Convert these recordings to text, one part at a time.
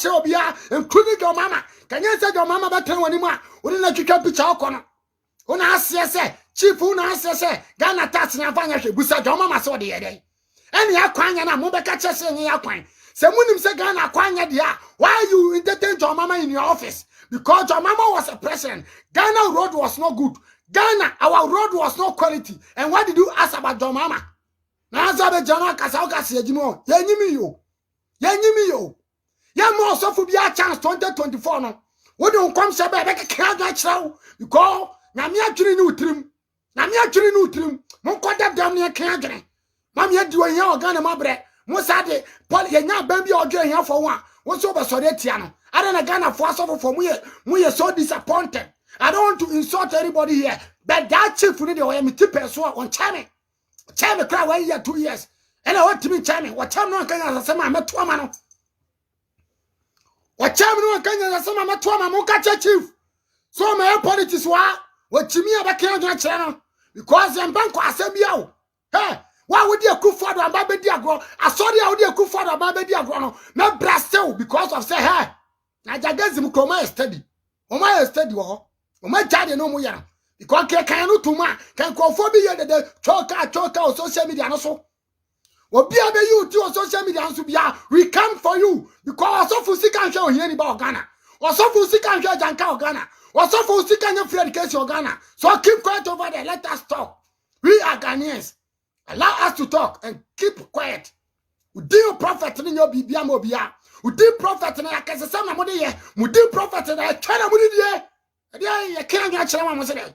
che obia including your mama can you say your mama better when you wouldn't let you keep picture corner una say chief una say Ghana tax na fanya hwe busa your mama so de ye any akwanya na mo be ka che se yin akwan se munim se Ghana akwanya dia why you entertain your mama in your office because your mama was a president. Ghana road was not good. Ghana our road was not quality. And what did you ask about your mama? Na azabe jana kasauka se ejimo yenyimi yo ya mo so fu bia chance 2024 no wo de nkom se be be keka do akirawo because na me adwiri ni utrim mo koda dam ne keka adwiri ma me adi oyan organ ma bre mo sade pol yenya ban bia odwe yan fo wa wo so be sore tia no ada na Ghana fo aso fo mo ye so disappointed. I don't want to insult anybody here, but that chief need the way me tipe so on chame cry 1 year 2 years and I want to be chame what time no kan as sama meto ama no what time no kan as sama meto ama mo ka chief so my politics wa chimi abaka do kire no because them bank asem bia o hey why would you cook for do amba be di agro asori a would you cook for do amba be di agro no me brastel because of say hey na jagazim kroma study o ma study wo o ma jade no mo ya because can no tuma can confirm be the choka on social media no so obi abe you ti on social media so bia we come for you because so fu sika hwe ohia ni ba Ghana so fu sika hwe janka Ghana so fu sika nya free education Ghana so keep quiet over there, let us talk. We are Ghanaians, allow us to talk and keep quiet. We do prophet in your bibia mobia we do prophet na akase sam na mo de ye we do prophet na twana mo de ye kan nya kire ma mo se de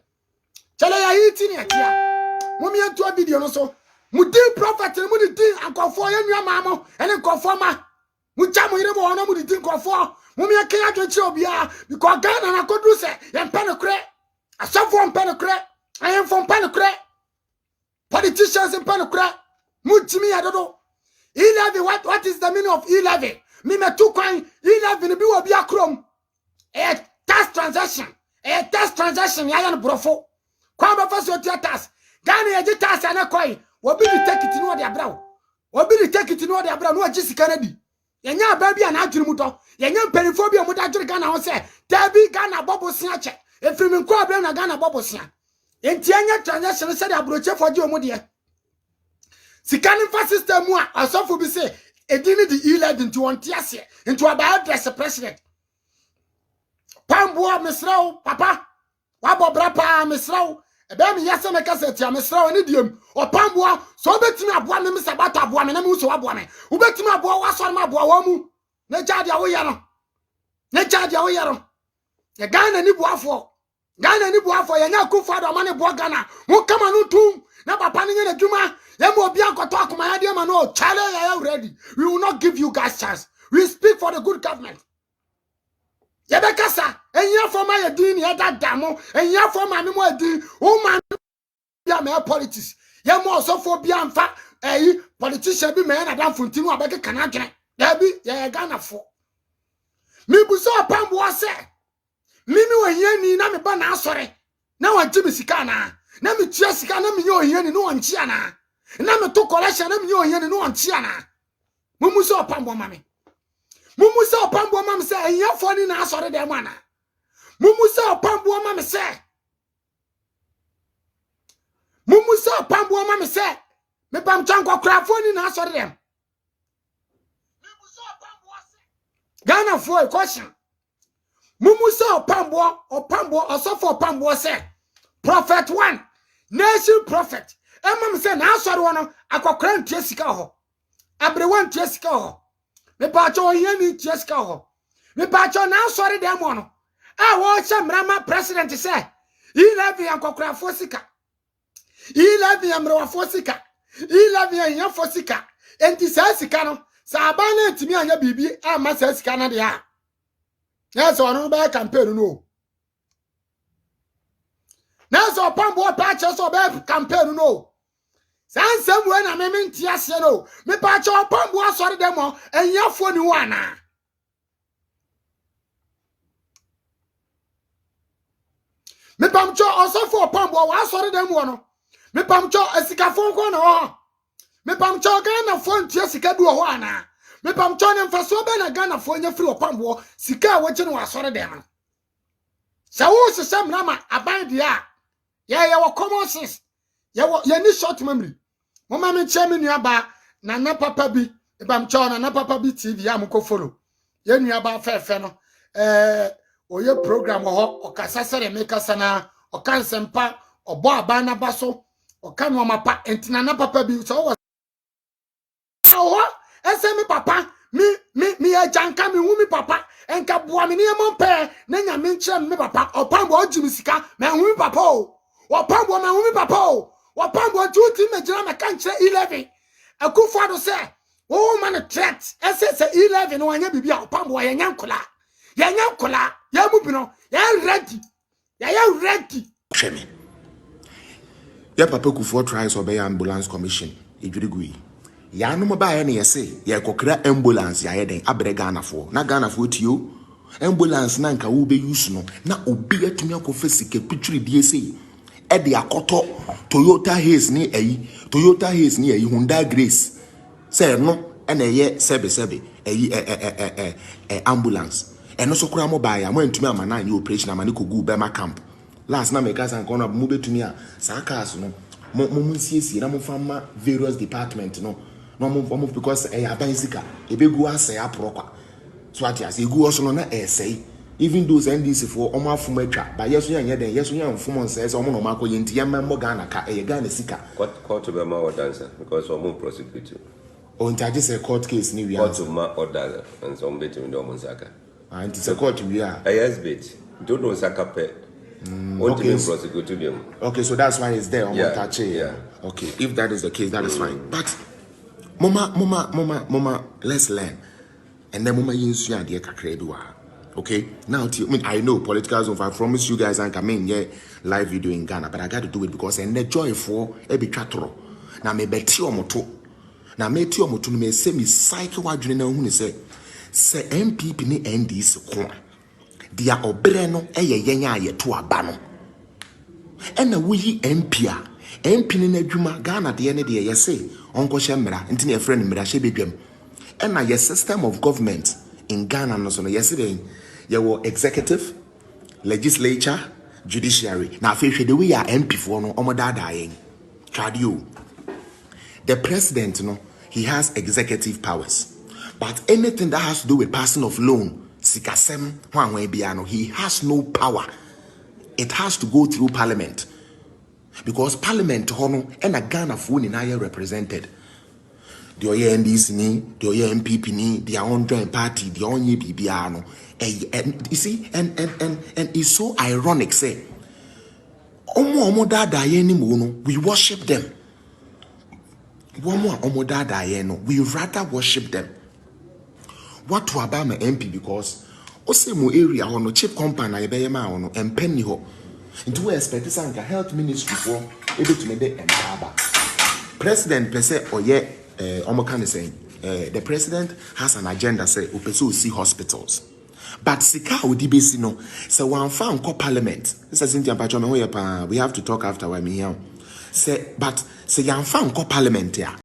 chale ya hiti ni atia mo mi ento video no so mudi prophet mu di din ankofo ye nua maamo ene nkofo ma mu cha mo ire mo ono mu di din nkofo mo mi akan adwenche obia because Ghana na kodu se ye mpene kure asafo mpene kure ayen fo mpene kure politicians mpene kure mu timi ya dodo 11 what is the meaning of 11 mi me tu kwan 11 bi wo bia krom tax transaction ya no brofo kwa ba fa so tax Ghana ye tax ana koi obi ni take it no de abrawo no agisika na bi yenya ba bia na adwiri mu to yenya mperifo bia mu da adwiri Ghana ho se dabi Ghana bobosia che efiri mi kwa abra na Ghana bobosia enti enya transaction se de abroche foje omu de sikani fa system mu a asofo bi se edini di 11 into one tiase into about address president pambo misrawo papa wabobra pa misrawo ebe mi yase me kase tia misrawo ni diem opambo so betimi aboa me sabato aboa me na me so aboa me ubetimi aboa wasoro ma aboa wa mu na jade awo ya no ya Ghana ni boafo ya nya kufa do ma ne bo Ghana mo kama no tum na papa ni na dwuma ya mo obi akoto akoma ya de ma no chale ya ready. We will not give you guys chance. We speak for the good government. Yebekasa enya for my din ya dadamo enya for ma me mo din o ma bia me politics ye mo so for bia mfa politician bi me na dan funtinu abeke kana adwene da bi ye Ghana fo mi bu so pambo ase mimi ohiani na me ba na asore na wa jimi sika na me tua sika na me ye ohiani no onchi ana na me to collection na me ye ohiani no onchi ana mumu so pambo ma me mumu se opambo mam se enyafo ni na asore dem ana mumu se opambo mam se me pam chankwa krafo ni na asore dem mumu se opambo se Ghana for a question mumu se opambo osofo opambo se prophet 1 nation prophet emam se na asore wono akokran tiesika ho abrewan tiesika ho me pacho yemi tieska ho me pacho na sorry dem no wo che mrama president say 11 ankokra fosika 11 amrwa fosika 11 yan fosika enti sa sika no sa aba na ntimi anya bibi ama sa sika na de ha na so no ba campaign no na so pambo pacho so ba campaign no sansem we na me ntia ase no me pa cha opambo asori dem enyafo ni wana me pam cha osofo opambo wa asori dem no me pam cha asikafo nko na ho me pam cha Ghana fo ntia sika bi ho ana Me pam chone mfa so be na Ghana fo nya free opambo sika wo gye no asore dem no. Sa wo sesam na ma aban dia ya wo common sense. Ya ni short memory. Mama me che me nuaba na na papa bi me pam chone na papa bi TV ya mko follow. Ye nuaba fefe no oye program ho okasa sere meka sana okansempa obo abana baso okanu mapa entina na papa bi so wo ese mi papa mi ajanka mi hu mi papa enka boa mi ne mompe na nya mi nche mi papa opambo ojimi sika me hu mi papa o opambo me hu mi papa o opambo tuti me jira me kan kire 11 akufo do se wo man threat ese 11 no anya bibia opambo ya nyankola ya mu bino ya ready Shemi. Ya papa Kufuor tries obey ambulance commission. Ejurigui. Ya no mba na yese ya kokra ambulance ya yeden abre Ghana for. Na Ghana for tio. Ambulance na nka wo be use no. Na obi atumi akofa sike pitwiri die sei. E de akoto Toyota Haze ni eyi Hyundai Grace. Say no na ye sebe ambulance. Eno so kura mo ba ya mo antumi amana ni operation amani kogu Bema camp. Last na make us and corner move to me sa cars no mo siesie na mo fama various department no mo because Ay3ka e be go asay aprokwa so ati as e go also no na essay even those NDC for omo afom atwa ba yeso yan den yeso yan fom on say omo no makoye nti yamma mo Ghana ka Ghana sika court to be ma order because omo prosecute on charge say court case ni we court to ma order and some bit in the omo saka and it's a court we are yes bit don't know saka pe. Okay, so that's why it's there. Yeah. Okay, if that is the case, that is fine. But Mama, let's learn. And then Mama use you idea kakredua. Okay, now I know political zone. I promise you guys I can make live video in Ghana, but I got to do it because and the joy for every chatro. Now me beti omoto. Now me ti omoto me say me psyche wadwene na hu ne say NPP ni NDC ko. Dia obre no eye yenya ayeto aba no ena wuyi MP ni nadwuma Ghana de ne de yese onko hye mmra nti ne friend mmra hye bedwam ena ye system of government in Ghana no so no yese den ye wo executive, legislature, judiciary na afehwe de we ya MP fo no omodada yen tradio. The president no he has executive powers, but anything that has to do with passing of loan sikasem hwanwe bia no he has no power. It has to go through parliament because parliament hono ena Ghana fo ni na ye represented. The oye NDC ni, the oye NPP ni, the own joint party, the onye bibia no. And you see, and it's so ironic say omo dada ye ni mo no we worship them. Omo dada ye no we rather worship them. What to about my MP because osemo area hono chief company na yebeye ma hono empenni ho nti we expect sanka health ministry for ebetume de empaba president pese oye omo kan say the president has an agenda say opese see hospitals but sika odibesi no say wan fa nko parliament say Cynthia Pacho me ho ye pa we have to talk after we me here say but say yan fa nko parliament ya